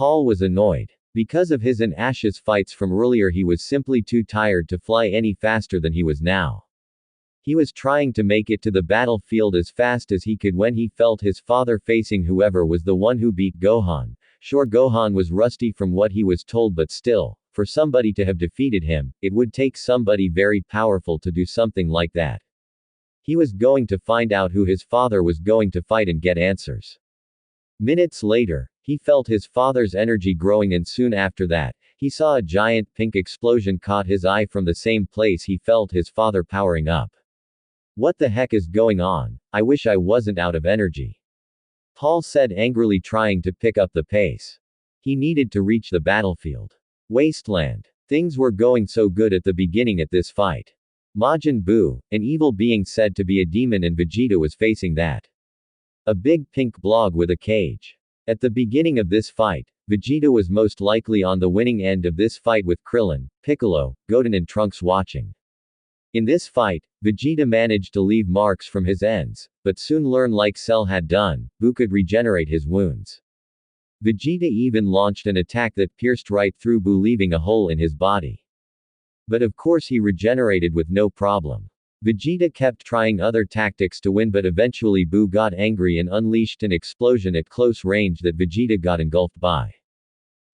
Paul was annoyed. Because of his and Ash's fights from earlier, he was simply too tired to fly any faster than he was now. He was trying to make it to the battlefield as fast as he could when he felt his father facing whoever was the one who beat Gohan. Sure, Gohan was rusty from what he was told, but still, for somebody to have defeated him, it would take somebody very powerful to do something like that. He was going to find out who his father was going to fight and get answers. Minutes later, he felt his father's energy growing, and soon after that, he saw a giant pink explosion caught his eye from the same place he felt his father powering up. What the heck is going on? I wish I wasn't out of energy. Paul said angrily, trying to pick up the pace. He needed to reach the battlefield. Wasteland. Things were going so good at the beginning at this fight. Majin Buu, an evil being said to be a demon, and Vegeta was facing that. A big pink blob with a cage. At the beginning of this fight, Vegeta was most likely on the winning end of this fight, with Krillin, Piccolo, Goten and Trunks watching. In this fight, Vegeta managed to leave marks from his ends, but soon learned, like Cell had done, Buu could regenerate his wounds. Vegeta even launched an attack that pierced right through Buu, leaving a hole in his body. But of course he regenerated with no problem. Vegeta kept trying other tactics to win, but eventually Buu got angry and unleashed an explosion at close range that Vegeta got engulfed by.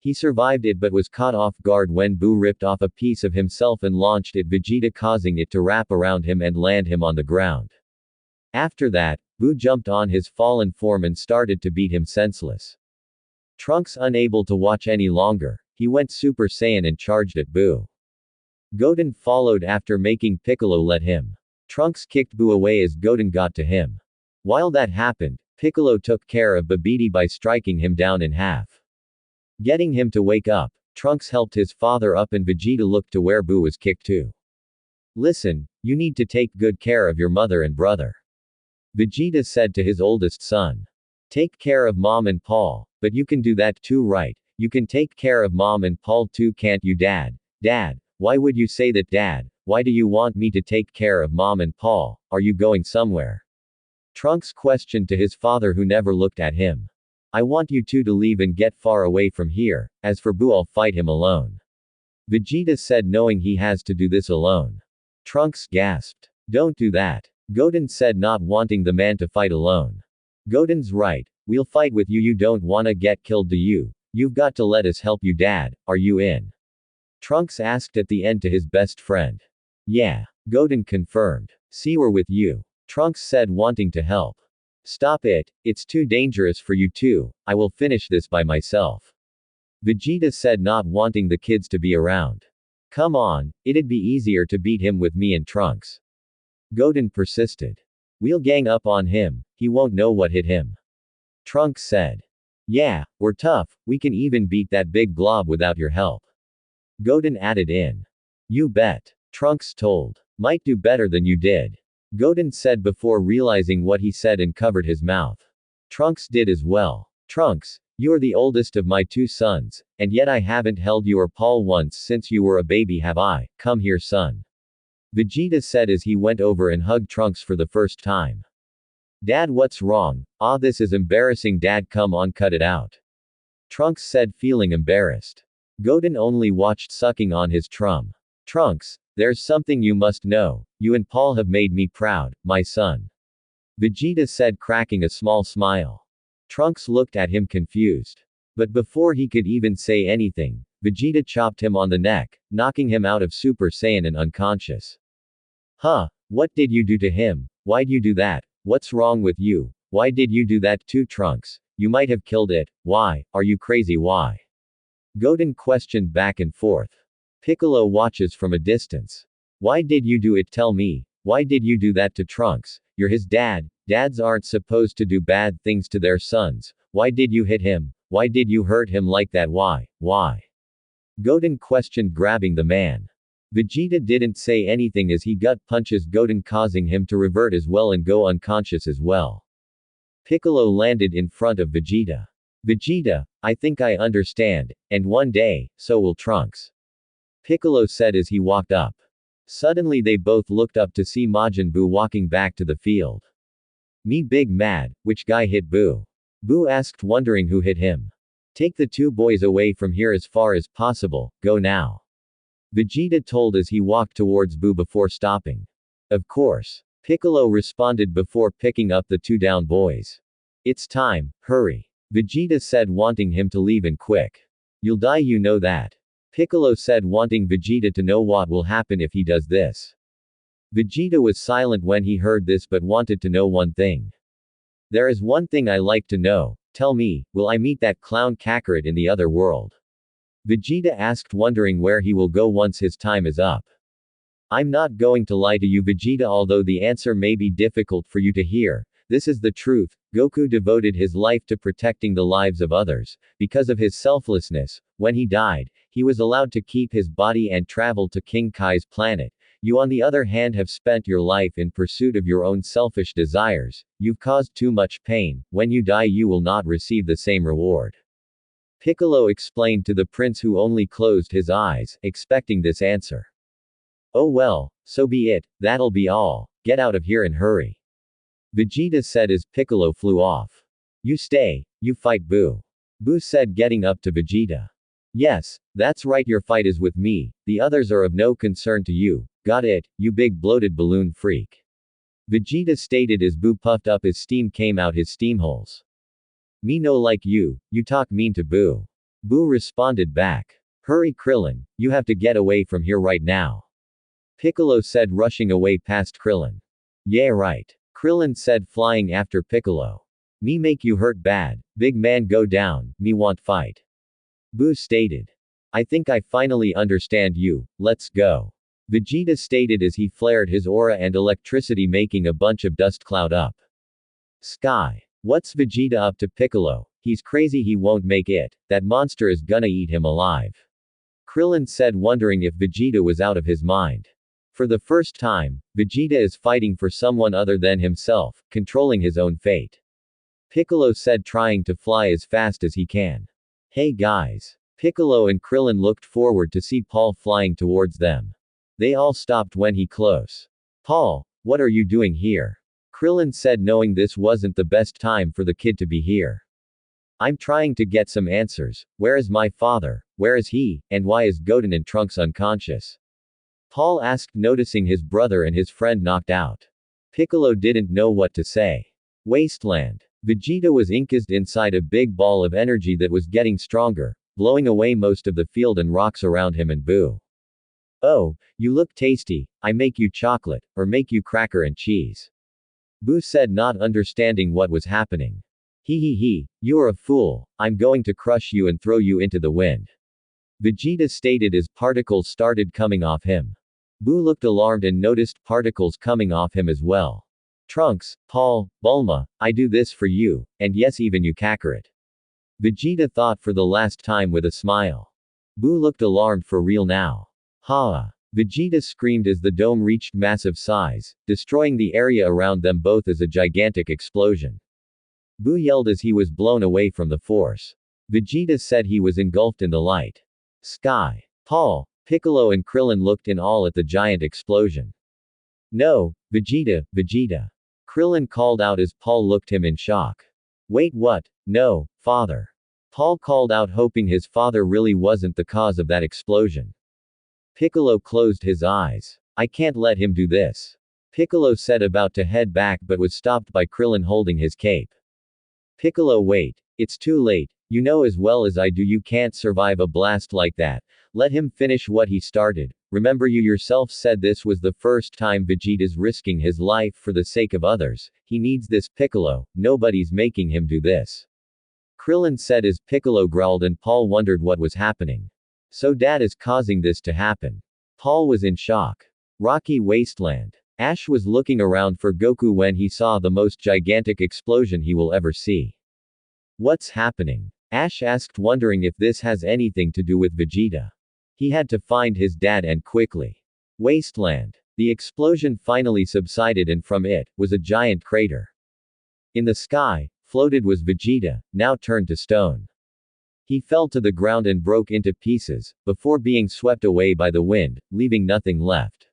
He survived it, but was caught off guard when Buu ripped off a piece of himself and launched at Vegeta, causing it to wrap around him and land him on the ground. After that, Buu jumped on his fallen form and started to beat him senseless. Trunks, unable to watch any longer, he went Super Saiyan and charged at Buu. Goten followed after, making Piccolo let him. Trunks kicked Buu away as Goten got to him. While that happened, Piccolo took care of Babidi by striking him down in half. Getting him to wake up, Trunks helped his father up and Vegeta looked to where Buu was kicked to. Listen, you need to take good care of your mother and brother. Vegeta said to his oldest son. Take care of Mom and Paul, but you can do that too, right? You can take care of Mom and Paul too, can't you, Dad? Dad, why would you say that, Dad? Why do you want me to take care of Mom and Paul? Are you going somewhere? Trunks questioned to his father, who never looked at him. I want you two to leave and get far away from here. As for Buu, I'll fight him alone. Vegeta said, knowing he has to do this alone. Trunks gasped. Don't do that. Goten said, not wanting the man to fight alone. Goten's right. We'll fight with you. You don't wanna get killed, do you? You've got to let us help you, Dad. Are you in? Trunks asked at the end to his best friend. Yeah. Goten confirmed. See, we're with you. Trunks said, wanting to help. Stop it, it's too dangerous for you two. I will finish this by myself. Vegeta said, not wanting the kids to be around. Come on, it'd be easier to beat him with me and Trunks. Goten persisted. We'll gang up on him, he won't know what hit him. Trunks said. Yeah, we're tough, we can even beat that big blob without your help. Goten added in. You bet. Trunks told. Might do better than you did. Goten said before realizing what he said and covered his mouth. Trunks did as well. Trunks, you're the oldest of my two sons, and yet I haven't held you or Paul once since you were a baby, have I? Come here, son. Vegeta said as he went over and hugged Trunks for the first time. Dad, what's wrong? Ah, this is embarrassing, Dad, come on, cut it out. Trunks said, feeling embarrassed. Goten only watched, sucking on his trum. Trunks, there's something you must know. You and Paul have made me proud, my son. Vegeta said, cracking a small smile. Trunks looked at him confused. But before he could even say anything, Vegeta chopped him on the neck, knocking him out of Super Saiyan and unconscious. Huh? What did you do to him? Why'd you do that? What's wrong with you? Why did you do that too, Trunks? You might have killed it. Why? Are you crazy? Why? Goten questioned back and forth. Piccolo watches from a distance. Why did you do it? Tell me. Why did you do that to Trunks? You're his dad. Dads aren't supposed to do bad things to their sons. Why did you hit him? Why did you hurt him like that? Why? Why? Goten questioned, grabbing the man. Vegeta didn't say anything as he gut punches Goten, causing him to revert as well and go unconscious as well. Piccolo landed in front of Vegeta. Vegeta, I think I understand, and one day, so will Trunks. Piccolo said as he walked up. Suddenly they both looked up to see Majin Buu walking back to the field. Me big mad, which guy hit Buu? Buu asked, wondering who hit him. Take the two boys away from here as far as possible, go now. Vegeta told as he walked towards Buu before stopping. Of course. Piccolo responded before picking up the two down boys. It's time, hurry. Vegeta said, wanting him to leave and quick. You'll die, you know that. Piccolo said, wanting Vegeta to know what will happen if he does this. Vegeta was silent when he heard this but wanted to know one thing. There is one thing I like to know, tell me, will I meet that clown Kakarot in the other world? Vegeta asked, wondering where he will go once his time is up. I'm not going to lie to you, Vegeta, although the answer may be difficult for you to hear. This is the truth. Goku devoted his life to protecting the lives of others. Because of his selflessness, when he died, he was allowed to keep his body and travel to King Kai's planet. You on the other hand have spent your life in pursuit of your own selfish desires. You've caused too much pain. When you die you will not receive the same reward. Piccolo explained to the prince, who only closed his eyes, expecting this answer. Oh well, so be it, that'll be all. Get out of here and hurry. Vegeta said as Piccolo flew off. You stay, you fight Buu. Buu said, getting up to Vegeta. Yes, that's right, your fight is with me, the others are of no concern to you. Got it, you big bloated balloon freak. Vegeta stated as Buu puffed up as steam came out his steam holes. Me no like you talk mean to Buu. Buu responded back. Hurry Krillin, you have to get away from here right now. Piccolo said, rushing away past Krillin. Yeah right. Krillin said, flying after Piccolo. Me make you hurt bad, big man, go down, me want fight. Buu stated. I think I finally understand you, let's go. Vegeta stated as he flared his aura and electricity, making a bunch of dust cloud up. Sky. What's Vegeta up to? Piccolo? He's crazy, he won't make it, that monster is gonna eat him alive. Krillin said, wondering if Vegeta was out of his mind. For the first time, Vegeta is fighting for someone other than himself, controlling his own fate. Piccolo said, trying to fly as fast as he can. Hey guys. Piccolo and Krillin looked forward to see Paul flying towards them. They all stopped when he close. Paul, what are you doing here? Krillin said, knowing this wasn't the best time for the kid to be here. I'm trying to get some answers. Where is my father? Where is he? And why is Goten and Trunks unconscious? Paul asked, noticing his brother and his friend knocked out. Piccolo didn't know what to say. Wasteland. Vegeta was encased inside a big ball of energy that was getting stronger, blowing away most of the field and rocks around him and Buu. Oh, you look tasty, I make you chocolate, or make you cracker and cheese. Buu said, not understanding what was happening. He, you are a fool, I'm going to crush you and throw you into the wind. Vegeta stated as particles started coming off him. Buu looked alarmed and noticed particles coming off him as well. Trunks, Paul, Bulma, I do this for you, and yes, even you Kakarot. Vegeta thought for the last time with a smile. Buu looked alarmed for real now. Ha! Vegeta screamed as the dome reached massive size, destroying the area around them both as a gigantic explosion. Buu yelled as he was blown away from the force. Vegeta said he was engulfed in the light. Sky. Paul, Piccolo and Krillin looked in awe at the giant explosion. No, Vegeta. Krillin called out as Paul looked him in shock. Wait, what? No, father. Paul called out, hoping his father really wasn't the cause of that explosion. Piccolo closed his eyes. I can't let him do this. Piccolo said, about to head back but was stopped by Krillin holding his cape. Piccolo, wait. It's too late. You know as well as I do you can't survive a blast like that. Let him finish what he started. Remember, you yourself said this was the first time Vegeta's risking his life for the sake of others. He needs this, Piccolo. Nobody's making him do this. Krillin said as Piccolo growled and Paul wondered what was happening. So Dad is causing this to happen. Paul was in shock. Rocky Wasteland. Ash was looking around for Goku when he saw the most gigantic explosion he will ever see. What's happening? Ash asked, wondering if this has anything to do with Vegeta. He had to find his dad and quickly. Wasteland. The explosion finally subsided and from it was a giant crater. In the sky, floated was Vegeta, now turned to stone. He fell to the ground and broke into pieces, before being swept away by the wind, leaving nothing left.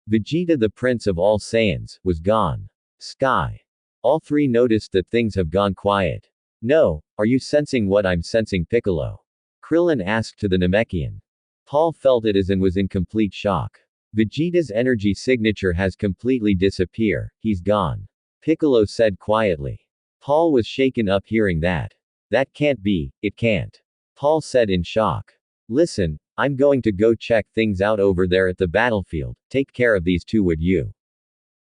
Vegeta, the prince of all Saiyans, was gone. Sky. All three noticed that things have gone quiet. No, Are you sensing what I'm sensing, Piccolo? Krillin asked to the Namekian. Paul felt it as and was in complete shock. Vegeta's energy signature has completely disappeared. He's gone. Piccolo said quietly. Paul was shaken up hearing that. That can't be, it can't. Paul said in shock. Listen, I'm going to go check things out over there at the battlefield. Take care of these two, would you?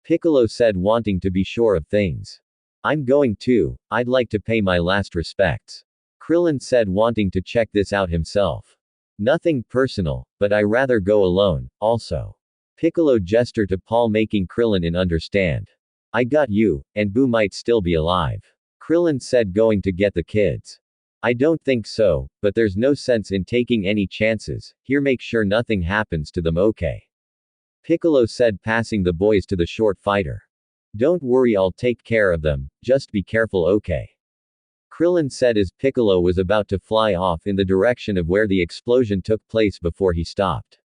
Piccolo said, wanting to be sure of things. I'm going too. I'd like to pay my last respects. Krillin said, wanting to check this out himself. Nothing personal, but I rather go alone, also. Piccolo gestured to Paul, making Krillin understand. I got you, and Boo might still be alive. Krillin said, going to get the kids. I don't think so, but there's no sense in taking any chances. Here, make sure nothing happens to them, okay? Piccolo said, passing the boys to the short fighter. Don't worry, I'll take care of them, just be careful, okay? Krillin said as Piccolo was about to fly off in the direction of where the explosion took place before he stopped.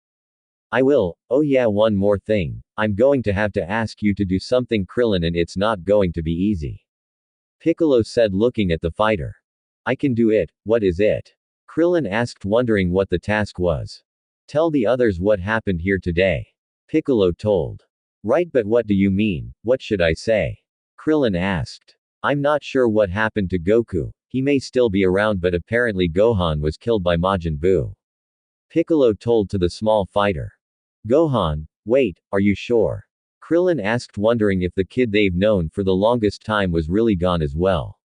I will. Oh yeah, one more thing. I'm going to have to ask you to do something, Krillin, and it's not going to be easy. Piccolo said, looking at the fighter. I can do it. What is it? Krillin asked, wondering what the task was. Tell the others what happened here today. Piccolo told. Right, but what do you mean? What should I say? Krillin asked. I'm not sure what happened to Goku. He may still be around, but apparently Gohan was killed by Majin Buu. Piccolo told to the small fighter. Gohan? Wait, are you sure? Krillin asked, wondering if the kid they've known for the longest time was really gone as well.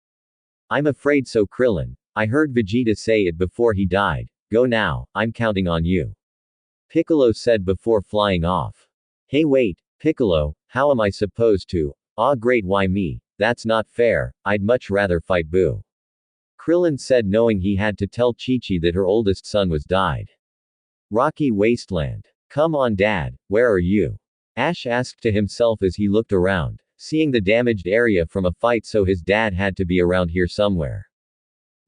I'm afraid so, Krillin. I heard Vegeta say it before he died. Go now, I'm counting on you. Piccolo said before flying off. Hey wait, Piccolo, how am I supposed to? Ah great, why me? That's not fair, I'd much rather fight Boo. Krillin said, knowing he had to tell Chi-Chi that her oldest son was died. Rocky Wasteland. Come on Dad, where are you? Ash asked to himself as he looked around, seeing the damaged area from a fight, so his dad had to be around here somewhere.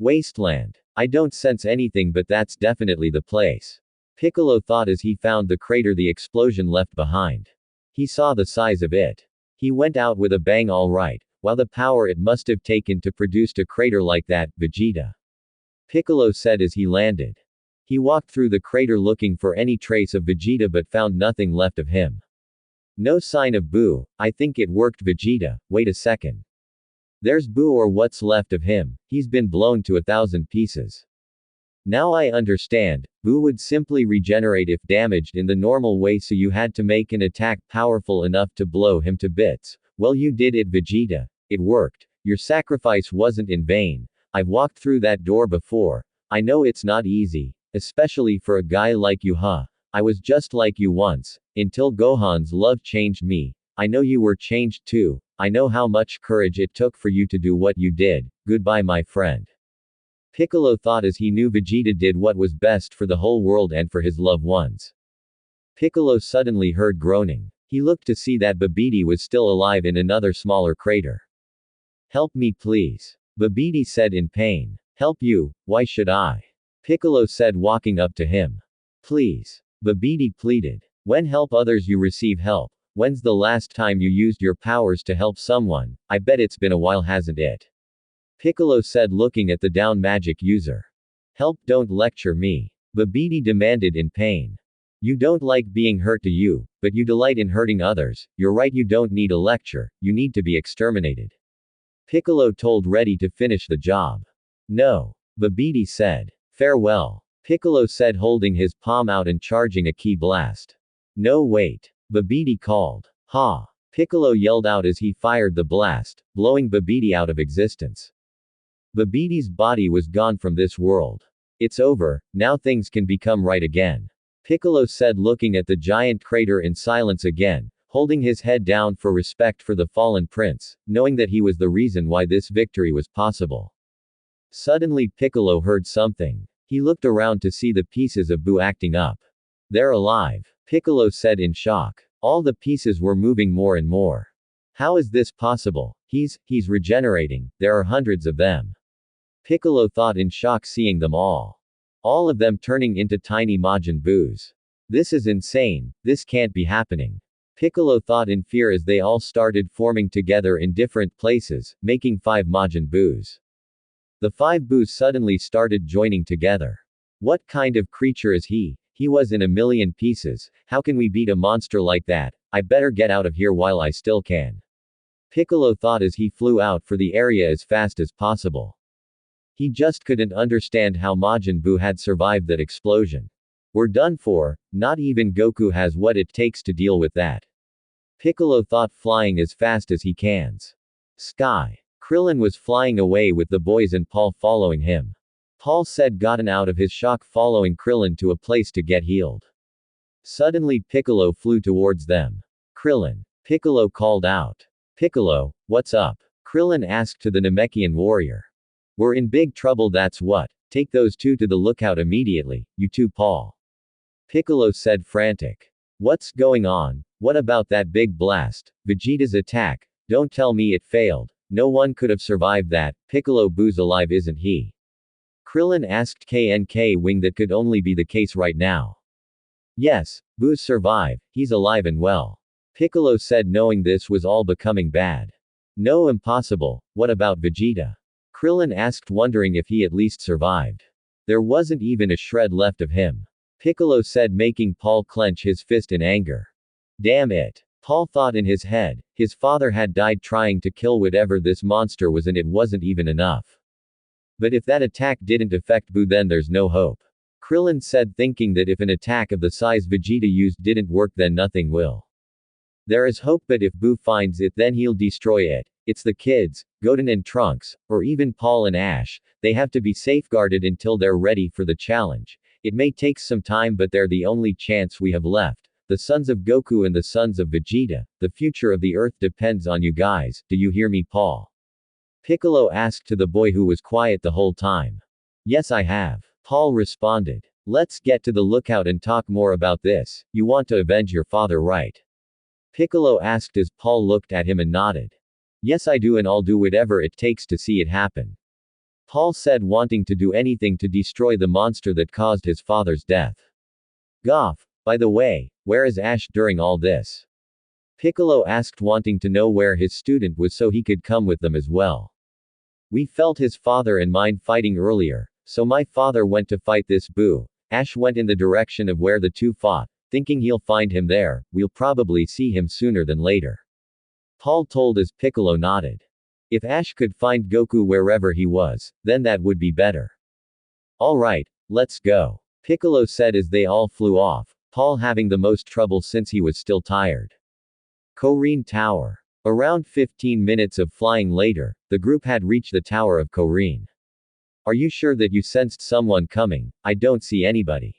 Wasteland. I don't sense anything, but that's definitely the place. Piccolo thought as he found the crater the explosion left behind. He saw the size of it. He went out with a bang, all right. Wow, the power it must have taken to produce a crater like that, Vegeta. Piccolo said as he landed. He walked through the crater looking for any trace of Vegeta, but found nothing left of him. No sign of Boo. I think it worked, Vegeta. Wait a second. There's Boo, or what's left of him. He's been blown to 1,000 pieces. Now I understand. Boo would simply regenerate if damaged in the normal way, so you had to make an attack powerful enough to blow him to bits. Well, you did it, Vegeta. It worked. Your sacrifice wasn't in vain. I've walked through that door before. I know it's not easy, especially for a guy like you, huh? I was just like you once, until Gohan's love changed me. I know you were changed too. I know how much courage it took for you to do what you did. Goodbye, my friend. Piccolo thought as he knew Vegeta did what was best for the whole world and for his loved ones. Piccolo suddenly heard groaning. He looked to see that Babidi was still alive in another smaller crater. Help me please. Babidi said in pain. Help you? Why should I? Piccolo said, walking up to him. Please. Babidi pleaded. When help others you receive help. When's the last time you used your powers to help someone? I bet it's been a while, hasn't it? Piccolo said, looking at the down magic user. Help, don't lecture me. Babidi demanded in pain. You don't like being hurt, do you? But you delight in hurting others. You're right, you don't need a lecture. You need to be exterminated. Piccolo told, ready to finish the job. No. Babidi said. Farewell. Piccolo said, holding his palm out and charging a ki blast. No wait. Babidi called. Ha! Piccolo yelled out as he fired the blast, blowing Babidi out of existence. Babidi's body was gone from this world. It's over, now things can become right again. Piccolo said, looking at the giant crater in silence again, holding his head down for respect for the fallen prince, knowing that he was the reason why this victory was possible. Suddenly Piccolo heard something. He looked around to see the pieces of Boo acting up. They're alive. Piccolo said in shock. All the pieces were moving more and more. How is this possible? He's regenerating. There are hundreds of them. Piccolo thought in shock, seeing them all. All of them turning into tiny Majin Boos. This is insane. This can't be happening. Piccolo thought in fear as they all started forming together in different places, making 5 Majin Boos. The five boos suddenly started joining together. What kind of creature is he? He was in a million pieces. How can we beat a monster like that? I better get out of here while I still can. Piccolo thought as he flew out for the area as fast as possible. He just couldn't understand how Majin Buu had survived that explosion. We're done for, not even Goku has what it takes to deal with that. Piccolo thought, flying as fast as he can. Sky. Krillin was flying away with the boys and Paul following him. Paul said gotten out of his shock following Krillin to a place to get healed. Suddenly Piccolo flew towards them. Krillin. Piccolo called out. Piccolo, what's up? Krillin asked to the Namekian warrior. We're in big trouble, that's what. Take those two to the lookout immediately, you two, Paul. Piccolo said, frantic. What's going on? What about that big blast? Vegeta's attack? Don't tell me it failed. No one could have survived that. Piccolo Buu's alive, isn't he? Krillin asked KNK Wing. That could only be the case right now. Yes, Buu's survived. He's alive and well. Piccolo said, knowing this was all becoming bad. No, impossible. What about Vegeta? Krillin asked, wondering if he at least survived. There wasn't even a shred left of him. Piccolo said, making Paul clench his fist in anger. Damn it. Paul thought in his head, his father had died trying to kill whatever this monster was and it wasn't even enough. But if that attack didn't affect Buu, then there's no hope. Krillin said, thinking that if an attack of the size Vegeta used didn't work, then nothing will. There is hope, but if Buu finds it, then he'll destroy it. It's the kids, Goten and Trunks, or even Paul and Ash. They have to be safeguarded until they're ready for the challenge. It may take some time, but they're the only chance we have left. The sons of Goku and the sons of Vegeta. The future of the Earth depends on you guys. Do you hear me, Paul? Piccolo asked to the boy who was quiet the whole time. Yes, I have. Paul responded. Let's get to the lookout and talk more about this. You want to avenge your father, right? Piccolo asked as Paul looked at him and nodded. Yes, I do, and I'll do whatever it takes to see it happen. Paul said, wanting to do anything to destroy the monster that caused his father's death. Goff, by the way, where is Ash during all this? Piccolo asked, wanting to know where his student was so he could come with them as well. We felt his father and mine fighting earlier, so my father went to fight this Buu. Ash went in the direction of where the two fought, thinking he'll find him there. We'll probably see him sooner than later. Paul told as Piccolo nodded. If Ash could find Goku wherever he was, then that would be better. Alright, let's go. Piccolo said as they all flew off, Paul having the most trouble since he was still tired. Korin Tower. Around 15 minutes of flying later, the group had reached the Tower of Korin. Are you sure that you sensed someone coming? I don't see anybody.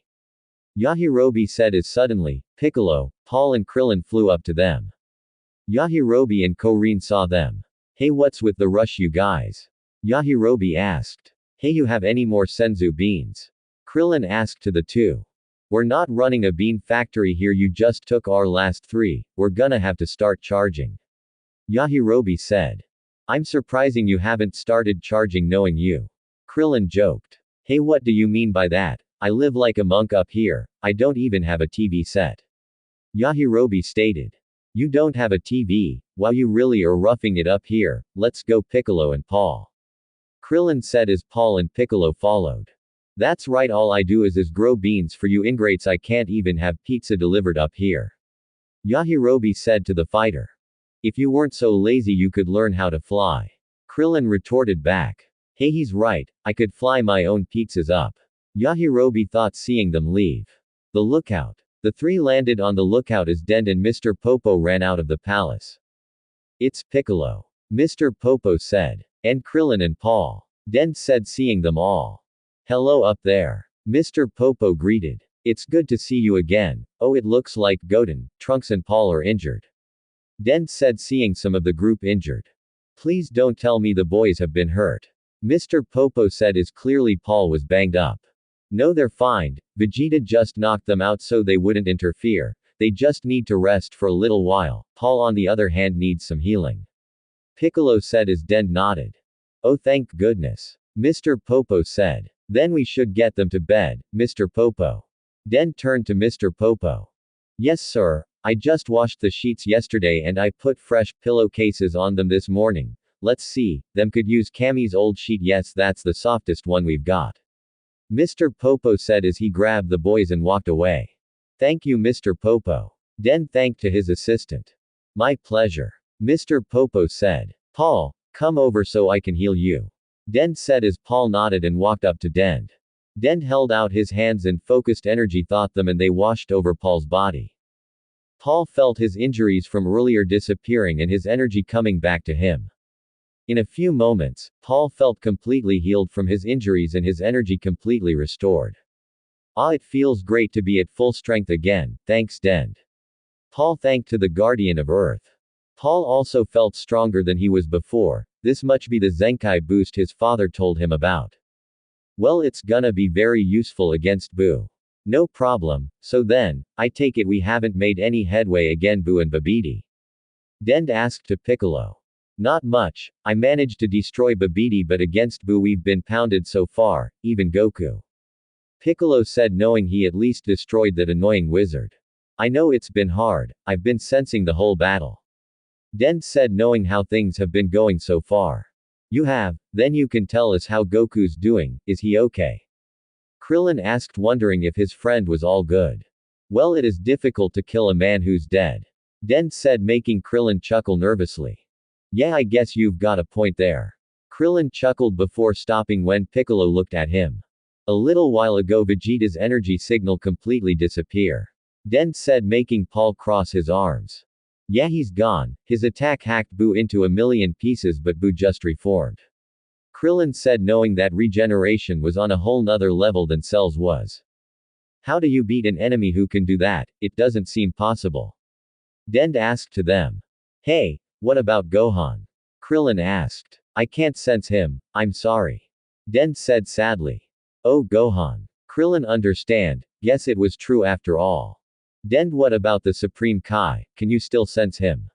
Yajirobe said as suddenly, Piccolo, Paul and Krillin flew up to them. Yajirobe and Korin saw them. Hey, what's with the rush, you guys? Yajirobe asked. Hey, you have any more senzu beans? Krillin asked to the two. We're not running a bean factory here, you just took our last 3, we're gonna have to start charging. Yajirobe said. I'm surprising you haven't started charging knowing you. Krillin joked. Hey, what do you mean by that? I live like a monk up here, I don't even have a TV set. Yajirobe stated. You don't have a TV? Wow, you really are roughing it up here. Let's go, Piccolo and Paul. Krillin said as Paul and Piccolo followed. That's right, all I do is grow beans for you ingrates, I can't even have pizza delivered up here. Yajirobe said to the fighter. If you weren't so lazy you could learn how to fly. Krillin retorted back. Hey, he's right, I could fly my own pizzas up. Yajirobe thought seeing them leave. The lookout. The 3 landed on the lookout as Den and Mr. Popo ran out of the palace. It's Piccolo. Mr. Popo said. And Krillin and Paul. Den said seeing them all. Hello up there. Mr. Popo greeted. It's good to see you again. Oh, it looks like Goten, Trunks and Paul are injured. Den said seeing some of the group injured. Please don't tell me the boys have been hurt. Mr. Popo said as clearly Paul was banged up. No, they're fine. Vegeta just knocked them out so they wouldn't interfere. They just need to rest for a little while. Paul on the other hand needs some healing. Piccolo said as Den nodded. Oh, thank goodness. Mr. Popo said. Then we should get them to bed, Mr. Popo. Den turned to Mr. Popo. Yes, sir. I just washed the sheets yesterday and I put fresh pillowcases on them this morning. let's see, them could use Cammy's old sheet. Yes, that's the softest one we've got. Mr. Popo said as he grabbed the boys and walked away. Thank you, Mr. Popo. Den thanked to his assistant. My pleasure. Mr. Popo said. Paul, come over so I can heal you. Den said as Paul nodded and walked up to Den. Den held out his hands and focused energy thought them and they washed over Paul's body. Paul felt his injuries from earlier disappearing and his energy coming back to him. In a few moments, Paul felt completely healed from his injuries and his energy completely restored. Ah, it feels great to be at full strength again, thanks Dend. Paul thanked to the Guardian of Earth. Paul also felt stronger than he was before, this must be the Zenkai boost his father told him about. Well, it's gonna be very useful against Boo. No problem, so then, I take it we haven't made any headway against Boo and Babidi. Dend asked to Piccolo. Not much, I managed to destroy Babidi but against Boo we've been pounded so far, even Goku. Piccolo said knowing he at least destroyed that annoying wizard. I know it's been hard, I've been sensing the whole battle. Dend said knowing how things have been going so far. You have, then you can tell us how Goku's doing, is he okay? Krillin asked wondering if his friend was all good. Well, it is difficult to kill a man who's dead. Dend said making Krillin chuckle nervously. Yeah, I guess you've got a point there. Krillin chuckled before stopping when Piccolo looked at him. A little while ago Vegeta's energy signal completely disappear. Dend said making Paul cross his arms. Yeah, he's gone, his attack hacked Boo into a million pieces but Boo just reformed. Krillin said knowing that regeneration was on a whole nother level than Cell's was. How do you beat an enemy who can do that? It doesn't seem possible. Dend asked to them. Hey, what about Gohan? Krillin asked. I can't sense him, I'm sorry. Dend said sadly. Oh Gohan. Krillin understand, guess it was true after all. Dend, what about the Supreme Kai, can you still sense him?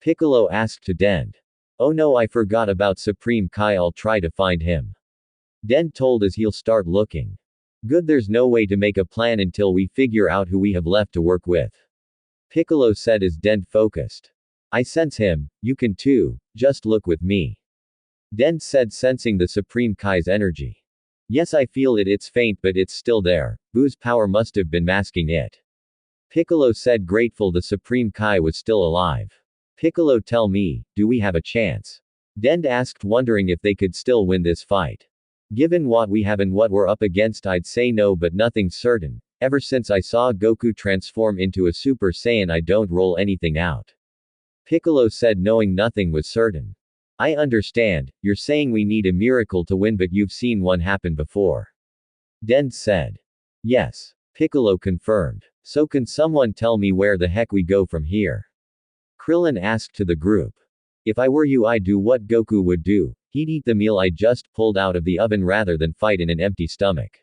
Piccolo asked to Dend. Oh no, I forgot about Supreme Kai, I'll try to find him. Dend told as he'll start looking. Good, there's no way to make a plan until we figure out who we have left to work with. Piccolo said as Dend focused. I sense him, you can too, just look with me. Dend said sensing the Supreme Kai's energy. Yes, I feel it, it's faint but it's still there, Boo's power must have been masking it. Piccolo said grateful the Supreme Kai was still alive. Piccolo, tell me, do we have a chance? Dend asked wondering if they could still win this fight. Given what we have and what we're up against I'd say no but nothing's certain, ever since I saw Goku transform into a Super Saiyan I don't roll anything out. Piccolo said knowing nothing was certain. I understand, you're saying we need a miracle to win but you've seen one happen before. Dend said. Yes. Piccolo confirmed. So can someone tell me where the heck we go from here? Krillin asked to the group. If I were you I'd do what Goku would do, he'd eat the meal I just pulled out of the oven rather than fight in an empty stomach.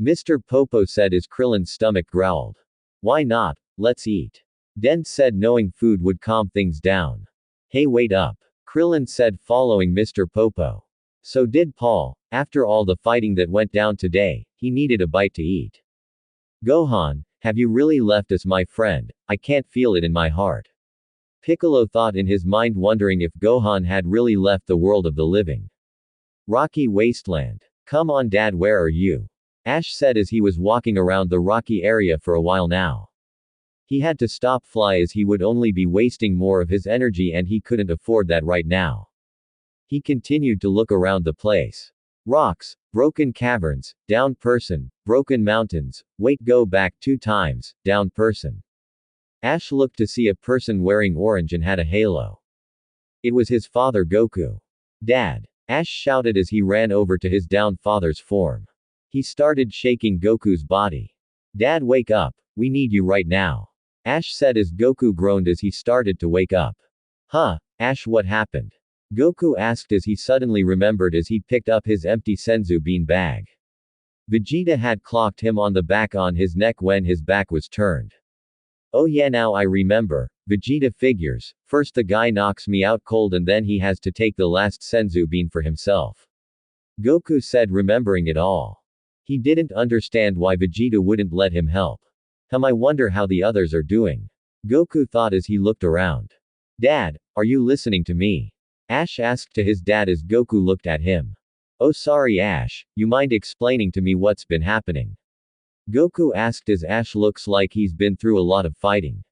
Mr. Popo said as Krillin's stomach growled. Why not, let's eat. Dend said knowing food would calm things down. Hey, wait up. Krillin said following Mr. Popo. So did Paul, after all the fighting that went down today, he needed a bite to eat. Gohan, have you really left us my friend? I can't feel it in my heart. Piccolo thought in his mind wondering if Gohan had really left the world of the living. Rocky Wasteland. Come on Dad, where are you? Ash said as he was walking around the rocky area for a while now. He had to stop fly as he would only be wasting more of his energy and he couldn't afford that right now. He continued to look around the place. Rocks, broken caverns, down person, broken mountains, wait, go back 2 times, down person. Ash looked to see a person wearing orange and had a halo. It was his father Goku. Dad! Ash shouted as he ran over to his down father's form. He started shaking Goku's body. Dad, wake up, we need you right now. Ash said as Goku groaned as he started to wake up. Huh, Ash, what happened? Goku asked as he suddenly remembered as he picked up his empty Senzu bean bag. Vegeta had clocked him on the back on his neck when his back was turned. Oh yeah, now I remember, Vegeta figures, first the guy knocks me out cold and then he has to take the last Senzu bean for himself. Goku said remembering it all. He didn't understand why Vegeta wouldn't let him help. I wonder how the others are doing. Goku thought as he looked around. Dad, are you listening to me? Ash asked to his dad as Goku looked at him. Oh sorry Ash, you mind explaining to me what's been happening? Goku asked as Ash looks like he's been through a lot of fighting.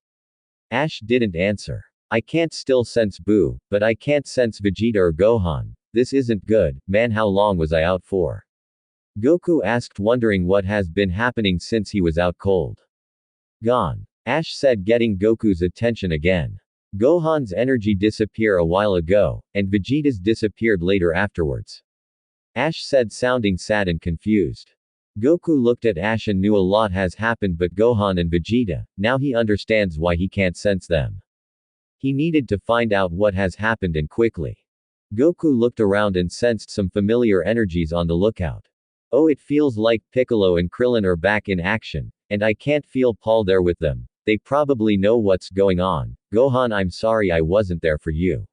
Ash didn't answer. I can't still sense Boo, but I can't sense Vegeta or Gohan. This isn't good, man, how long was I out for? Goku asked, wondering what has been happening since he was out cold. Gone. Ash said, getting Goku's attention again. Gohan's energy disappeared a while ago, and Vegeta's disappeared later afterwards. Ash said, sounding sad and confused. Goku looked at Ash and knew a lot has happened, but Gohan and Vegeta, now he understands why he can't sense them. He needed to find out what has happened and quickly. Goku looked around and sensed some familiar energies on the lookout. Oh, it feels like Piccolo and Krillin are back in action, and I can't feel Paul there with them. They probably know what's going on. Gohan, I'm sorry I wasn't there for you.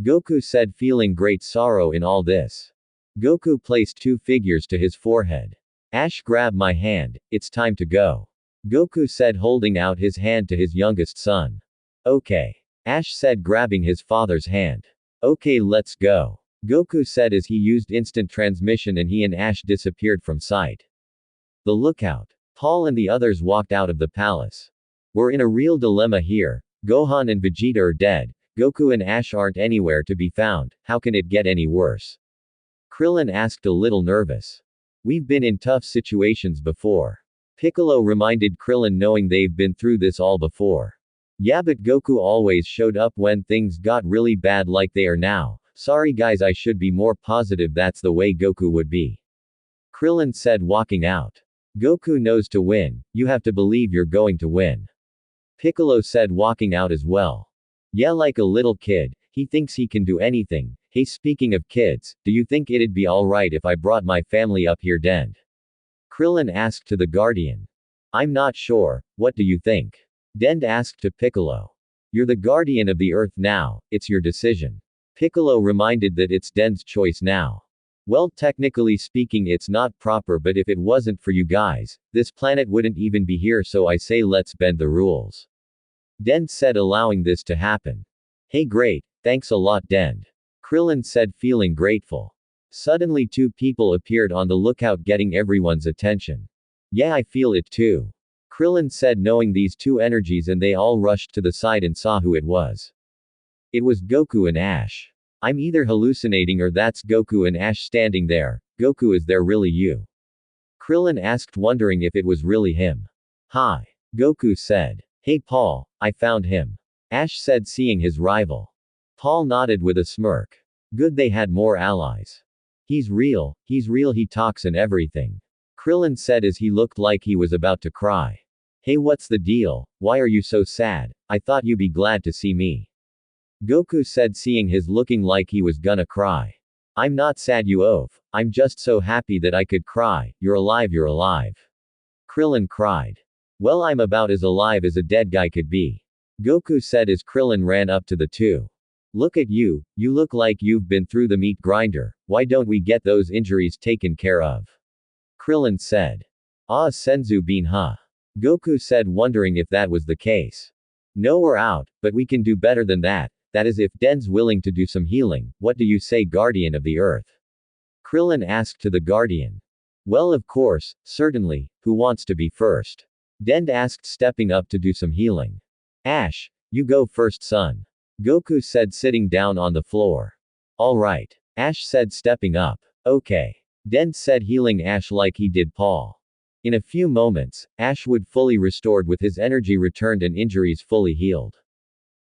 Goku said, feeling great sorrow in all this. Goku placed two figures to his forehead. Ash, grab my hand, it's time to go. Goku said, holding out his hand to his youngest son. Okay. Ash said, grabbing his father's hand. Okay, let's go. Goku said as he used instant transmission and he and Ash disappeared from sight. The lookout. Paul and the others walked out of the palace. We're in a real dilemma here. Gohan and Vegeta are dead. Goku and Ash aren't anywhere to be found. How can it get any worse? Krillin asked, a little nervous. We've been in tough situations before. Piccolo reminded Krillin, knowing they've been through this all before. Yeah, but Goku always showed up when things got really bad like they are now. Sorry guys, I should be more positive, that's the way Goku would be. Krillin said, walking out. Goku knows to win, you have to believe you're going to win. Piccolo said, walking out as well. Yeah, like a little kid, he thinks he can do anything. Hey, speaking of kids, do you think it'd be alright if I brought my family up here, Dend? Krillin asked to the Guardian. I'm not sure, what do you think? Dend asked to Piccolo. You're the Guardian of the Earth now, it's your decision. Piccolo reminded that it's Dend's choice now. Well, technically speaking it's not proper, but if it wasn't for you guys, this planet wouldn't even be here, so I say let's bend the rules. Dend said, allowing this to happen. Hey great, thanks a lot Dend. Krillin said, feeling grateful. Suddenly two people appeared on the lookout, getting everyone's attention. Yeah, I feel it too. Krillin said, knowing these two energies, and they all rushed to the side and saw who it was. It was Goku and Ash. I'm either hallucinating or that's Goku and Ash standing there. Goku, is there really you? Krillin asked, wondering if it was really him. Hi. Goku said. Hey Paul, I found him. Ash said, seeing his rival. Paul nodded with a smirk. Good, they had more allies. He's real, he talks and everything. Krillin said as he looked like he was about to cry. Hey, what's the deal? Why are you so sad? I thought you'd be glad to see me. Goku said, seeing his looking like he was gonna cry. I'm not sad, you oaf. I'm just so happy that I could cry. You're alive, you're alive. Krillin cried. Well, I'm about as alive as a dead guy could be. Goku said as Krillin ran up to the two. Look at you, you look like you've been through the meat grinder. Why don't we get those injuries taken care of? Krillin said. Ah, Senzu Bean, huh? Goku said, wondering if that was the case. No, we're out, but we can do better than that. That is if Den's willing to do some healing. What do you say, Guardian of the Earth? Krillin asked to the Guardian. Well, of course, certainly, who wants to be first? Den asked, stepping up to do some healing. Ash, you go first, son. Goku said, sitting down on the floor. Alright. Ash said, stepping up. Okay. Den said, healing Ash like he did Paul. In a few moments, Ash would fully restored with his energy returned and injuries fully healed.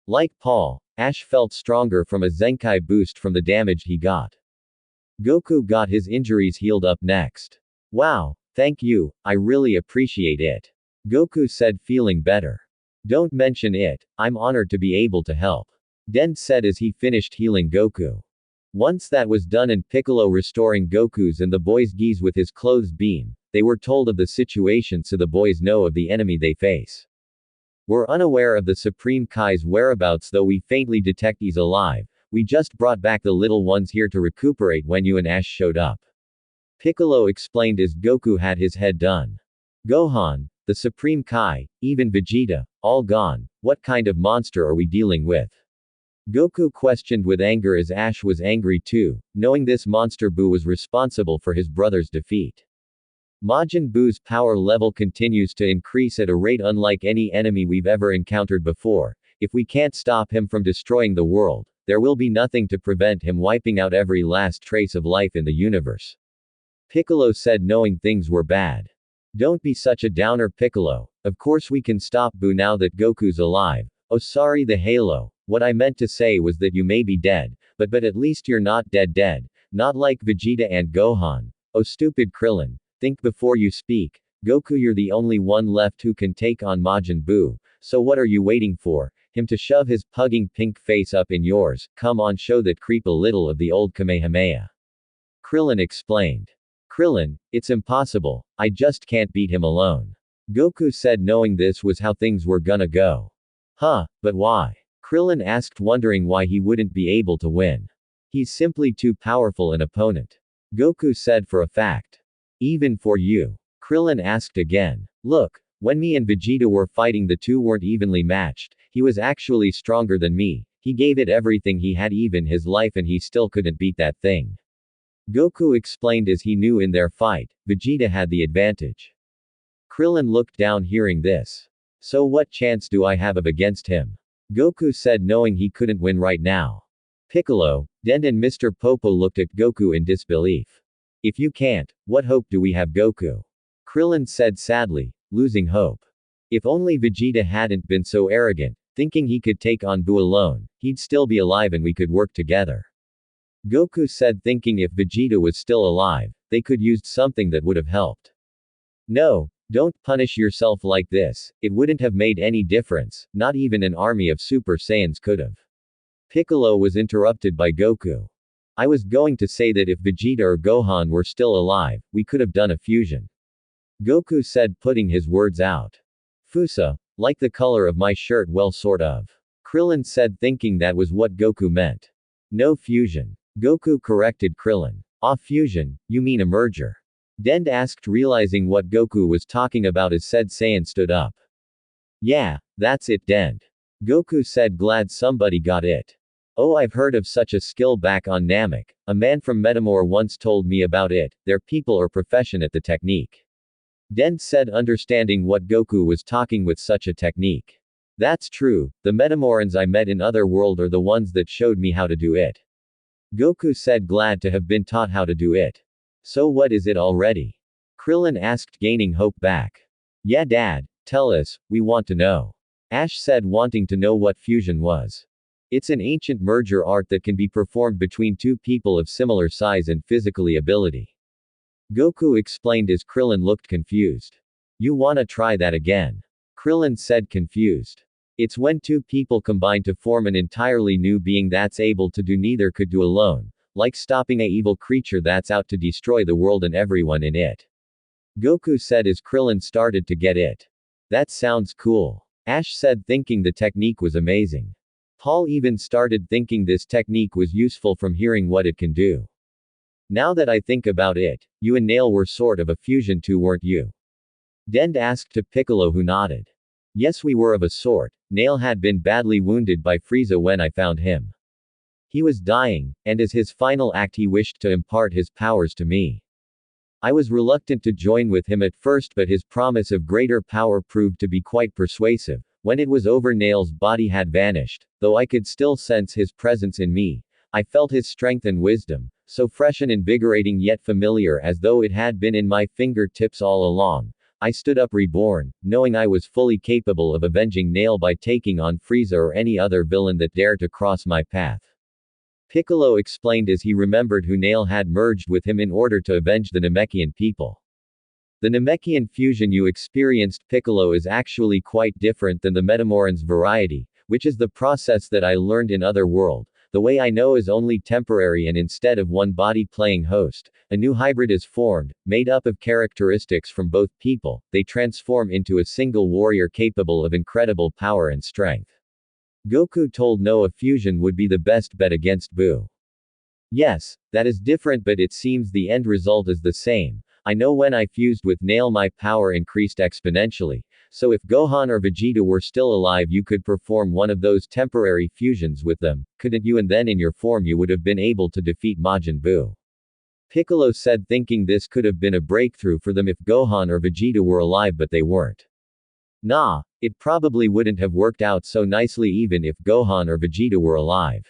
Like Paul, Ash felt stronger from a Zenkai boost from the damage he got. Goku got his injuries healed up next. Wow, thank you, I really appreciate it. Goku said, feeling better. Don't mention it, I'm honored to be able to help. Den said as he finished healing Goku. Once that was done and Piccolo restoring Goku's and the boys' geese with his clothes beam, they were told of the situation so the boys know of the enemy they face. We're unaware of the Supreme Kai's whereabouts, though we faintly detect he's alive. We just brought back the little ones here to recuperate when you and Ash showed up. Piccolo explained as Goku had his head done. Gohan, the Supreme Kai, even Vegeta, all gone. What kind of monster are we dealing with? Goku questioned with anger as Ash was angry too, knowing this monster Buu was responsible for his brother's defeat. Majin Buu's power level continues to increase at a rate unlike any enemy we've ever encountered before. If we can't stop him from destroying the world, there will be nothing to prevent him wiping out every last trace of life in the universe. Piccolo said, knowing things were bad. Don't be such a downer, Piccolo. Of course we can stop Buu now that Goku's alive. Oh sorry, the Halo. What I meant to say was that you may be dead, but at least you're not dead. Not like Vegeta and Gohan. Oh stupid Krillin. Think before you speak. Goku, you're the only one left who can take on Majin Buu. So what are you waiting for? Him to shove his pugging pink face up in yours. Come on, show that creep a little of the old Kamehameha. Krillin explained. Krillin, it's impossible. I just can't beat him alone. Goku said, knowing this was how things were gonna go. Huh, but why? Krillin asked, wondering why he wouldn't be able to win. He's simply too powerful an opponent. Goku said, for a fact. Even for you? Krillin asked again. Look, when me and Vegeta were fighting, the two weren't evenly matched. He was actually stronger than me. He gave it everything he had, even his life, and he still couldn't beat that thing. Goku explained as he knew in their fight, Vegeta had the advantage. Krillin looked down hearing this. So what chance do I have of against him? Goku said, knowing he couldn't win right now. Piccolo, Den and Mr. Popo looked at Goku in disbelief. If you can't, what hope do we have, Goku? Krillin said sadly, losing hope. If only Vegeta hadn't been so arrogant, thinking he could take on Buu alone, he'd still be alive and we could work together. Goku said, thinking if Vegeta was still alive, they could used something that would have helped. No, don't punish yourself like this, it wouldn't have made any difference, not even an army of Super Saiyans could have. Piccolo was interrupted by Goku. I was going to say that if Vegeta or Gohan were still alive, we could have done a fusion. Goku said, putting his words out. Fusa, like the color of my shirt, well sort of. Krillin said, thinking that was what Goku meant. No fusion. Goku corrected Krillin. Ah, fusion, you mean a merger. Dend asked, realizing what Goku was talking about as said Saiyan stood up. Yeah, that's it, Dend. Goku said, glad somebody got it. Oh, I've heard of such a skill back on Namek. A man from Metamor once told me about it. Their people are proficient at the technique. Dend said, understanding what Goku was talking with such a technique. That's true, the Metamorans I met in other world are the ones that showed me how to do it. Goku said, glad to have been taught how to do it. So what is it already? Krillin asked, gaining hope back. Yeah, Dad, tell us, we want to know. Ash said, wanting to know what fusion was. It's an ancient merger art that can be performed between two people of similar size and physically ability. Goku explained as Krillin looked confused. You wanna try that again? Krillin said, confused. It's when two people combine to form an entirely new being that's able to do neither could do alone, like stopping a evil creature that's out to destroy the world and everyone in it. Goku said as Krillin started to get it. That sounds cool. Ash said, thinking the technique was amazing. Paul even started thinking this technique was useful from hearing what it can do. Now that I think about it, you and Nail were sort of a fusion too, weren't you? Dend asked to Piccolo, who nodded. Yes, we were of a sort. Nail had been badly wounded by Frieza when I found him. He was dying, and as his final act he wished to impart his powers to me. I was reluctant to join with him at first, but his promise of greater power proved to be quite persuasive. When it was over, Nail's body had vanished, though I could still sense his presence in me. I felt his strength and wisdom, so fresh and invigorating yet familiar as though it had been in my fingertips all along. I stood up reborn, knowing I was fully capable of avenging Nail by taking on Frieza or any other villain that dared to cross my path. Piccolo explained as he remembered who Nail had merged with him in order to avenge the Namekian people. The Namekian fusion you experienced, Piccolo, is actually quite different than the Metamorans variety, which is the process that I learned in other world. The way I know is only temporary, and instead of one body playing host, a new hybrid is formed, made up of characteristics from both people. They transform into a single warrior capable of incredible power and strength. Goku told No, a fusion would be the best bet against Buu. Yes, that is different, but it seems the end result is the same. I know when I fused with Nail my power increased exponentially, so if Gohan or Vegeta were still alive you could perform one of those temporary fusions with them, couldn't you, and then in your form you would have been able to defeat Majin Buu. Piccolo said, thinking this could have been a breakthrough for them if Gohan or Vegeta were alive, but they weren't. Nah, it probably wouldn't have worked out so nicely even if Gohan or Vegeta were alive.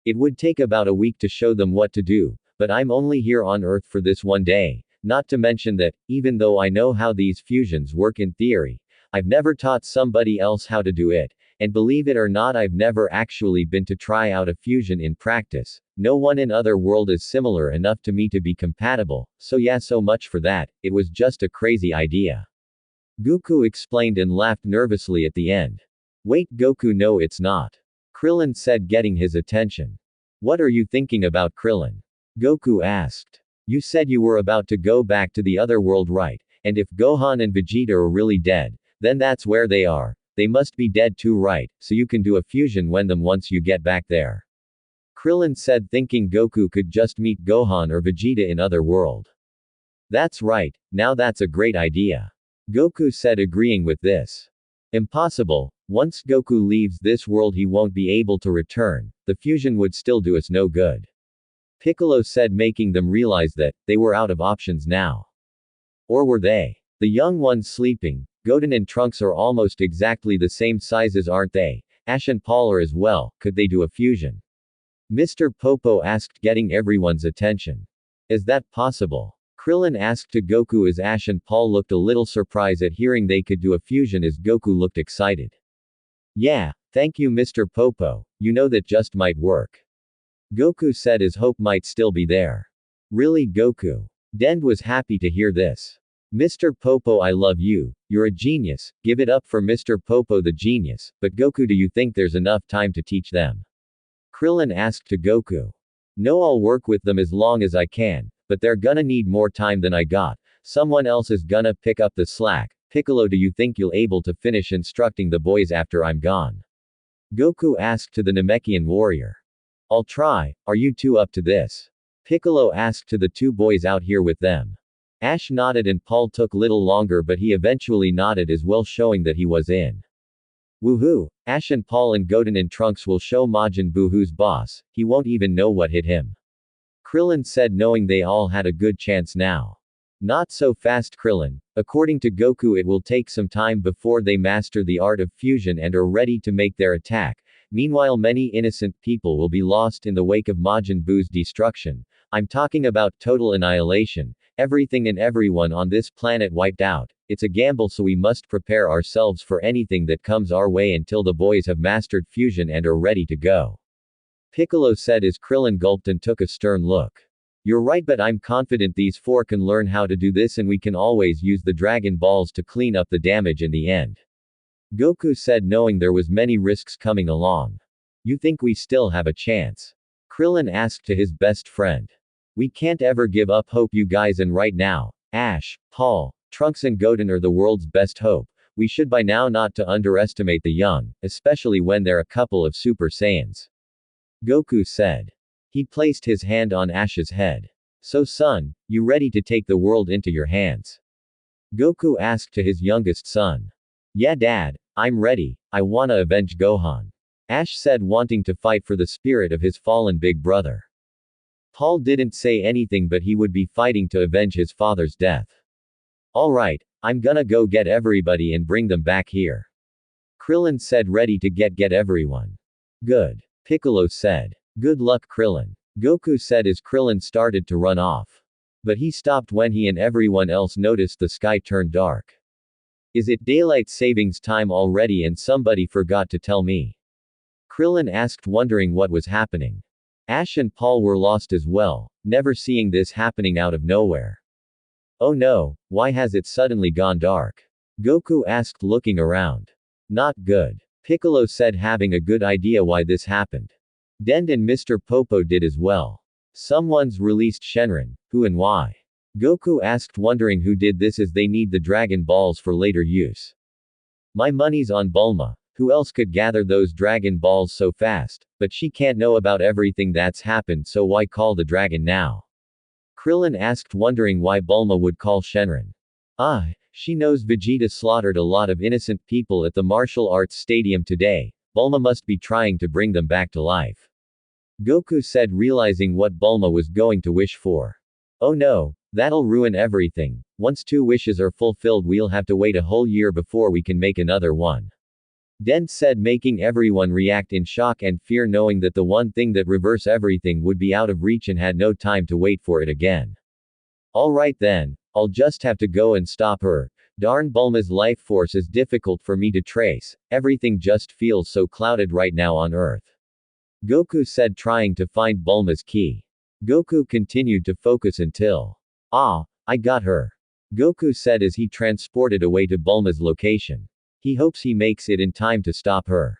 It would take about a week to show them what to do, but I'm only here on Earth for this one day. Not to mention that, even though I know how these fusions work in theory, I've never taught somebody else how to do it, and believe it or not I've never actually been to try out a fusion in practice. No one in other world is similar enough to me to be compatible, so yeah, so much for that, it was just a crazy idea. Goku explained and laughed nervously at the end. Wait, Goku, no it's not. Krillin said, getting his attention. What are you thinking about, Krillin? Goku asked. You said you were about to go back to the other world, right? And if Gohan and Vegeta are really dead, then that's where they are. They must be dead too, right? So you can do a fusion when them once you get back there. Krillin said, thinking Goku could just meet Gohan or Vegeta in other world. That's right, now that's a great idea. Goku said, agreeing with this. Impossible. Once Goku leaves this world he won't be able to return. The fusion would still do us no good. Piccolo said, making them realize that they were out of options now. Or were they? The young ones sleeping. Goten and Trunks are almost exactly the same sizes, aren't they? Ash and Paul are as well. Could they do a fusion? Mr. Popo asked, getting everyone's attention. Is that possible? Krillin asked to Goku as Ash and Paul looked a little surprised at hearing they could do a fusion as Goku looked excited. Yeah, thank you Mr. Popo, you know that just might work. Goku said as hope might still be there. Really, Goku? Dend was happy to hear this. Mr. Popo, I love you, you're a genius, give it up for Mr. Popo the genius, but Goku, do you think there's enough time to teach them? Krillin asked to Goku. No, I'll work with them as long as I can, but they're gonna need more time than I got, someone else is gonna pick up the slack. Piccolo, do you think you'll able to finish instructing the boys after I'm gone? Goku asked to the Namekian warrior. I'll try, are you two up to this? Piccolo asked to the two boys out here with them. Ash nodded and Paul took little longer, but he eventually nodded as well, showing that he was in. Woohoo! Ash and Paul and Goten and Trunks will show Majin Buu who's boss, he won't even know what hit him. Krillin said, knowing they all had a good chance now. Not so fast, Krillin. According to Goku it will take some time before they master the art of fusion and are ready to make their attack. Meanwhile many innocent people will be lost in the wake of Majin Buu's destruction. I'm talking about total annihilation. Everything and everyone on this planet wiped out. It's a gamble, so we must prepare ourselves for anything that comes our way until the boys have mastered fusion and are ready to go. Piccolo said as Krillin gulped and took a stern look. You're right, but I'm confident these four can learn how to do this and we can always use the Dragon Balls to clean up the damage in the end. Goku said, knowing there was many risks coming along. You think we still have a chance? Krillin asked to his best friend. We can't ever give up hope, you guys, and right now, Ash, Paul, Trunks and Goten are the world's best hope. We should by now not to underestimate the young, especially when they're a couple of Super Saiyans. Goku said. He placed his hand on Ash's head. So son, you ready to take the world into your hands? Goku asked to his youngest son. Yeah dad, I'm ready, I wanna avenge Gohan. Ash said, wanting to fight for the spirit of his fallen big brother. Paul didn't say anything, but he would be fighting to avenge his father's death. Alright, I'm gonna go get everybody and bring them back here. Krillin said, ready to get everyone. Good. Piccolo said. Good luck, Krillin. Goku said as Krillin started to run off. But he stopped when he and everyone else noticed the sky turned dark. Is it daylight savings time already and somebody forgot to tell me? Krillin asked, wondering what was happening. Ash and Paul were lost as well, never seeing this happening out of nowhere. Oh no, why has it suddenly gone dark? Goku asked, looking around. Not good. Piccolo said, having a good idea why this happened. Dend and Mr. Popo did as well. Someone's released Shenron, who and why? Goku asked, wondering who did this as they need the Dragon Balls for later use. My money's on Bulma. Who else could gather those Dragon Balls so fast? But she can't know about everything that's happened, so why call the dragon now? Krillin asked, wondering why Bulma would call Shenron. Ah, She knows Vegeta slaughtered a lot of innocent people at the martial arts stadium today. Bulma must be trying to bring them back to life. Goku said, realizing what Bulma was going to wish for. Oh no, that'll ruin everything. Once 2 wishes are fulfilled, we'll have to wait a whole year before we can make another one. Den said, making everyone react in shock and fear, knowing that the one thing that reverse everything would be out of reach and had no time to wait for it again. Alright then, I'll just have to go and stop her. Darn, Bulma's life force is difficult for me to trace. Everything just feels so clouded right now on Earth. Goku said, trying to find Bulma's key. Goku continued to focus until. Ah, I got her. Goku said as he transported away to Bulma's location. He hopes he makes it in time to stop her.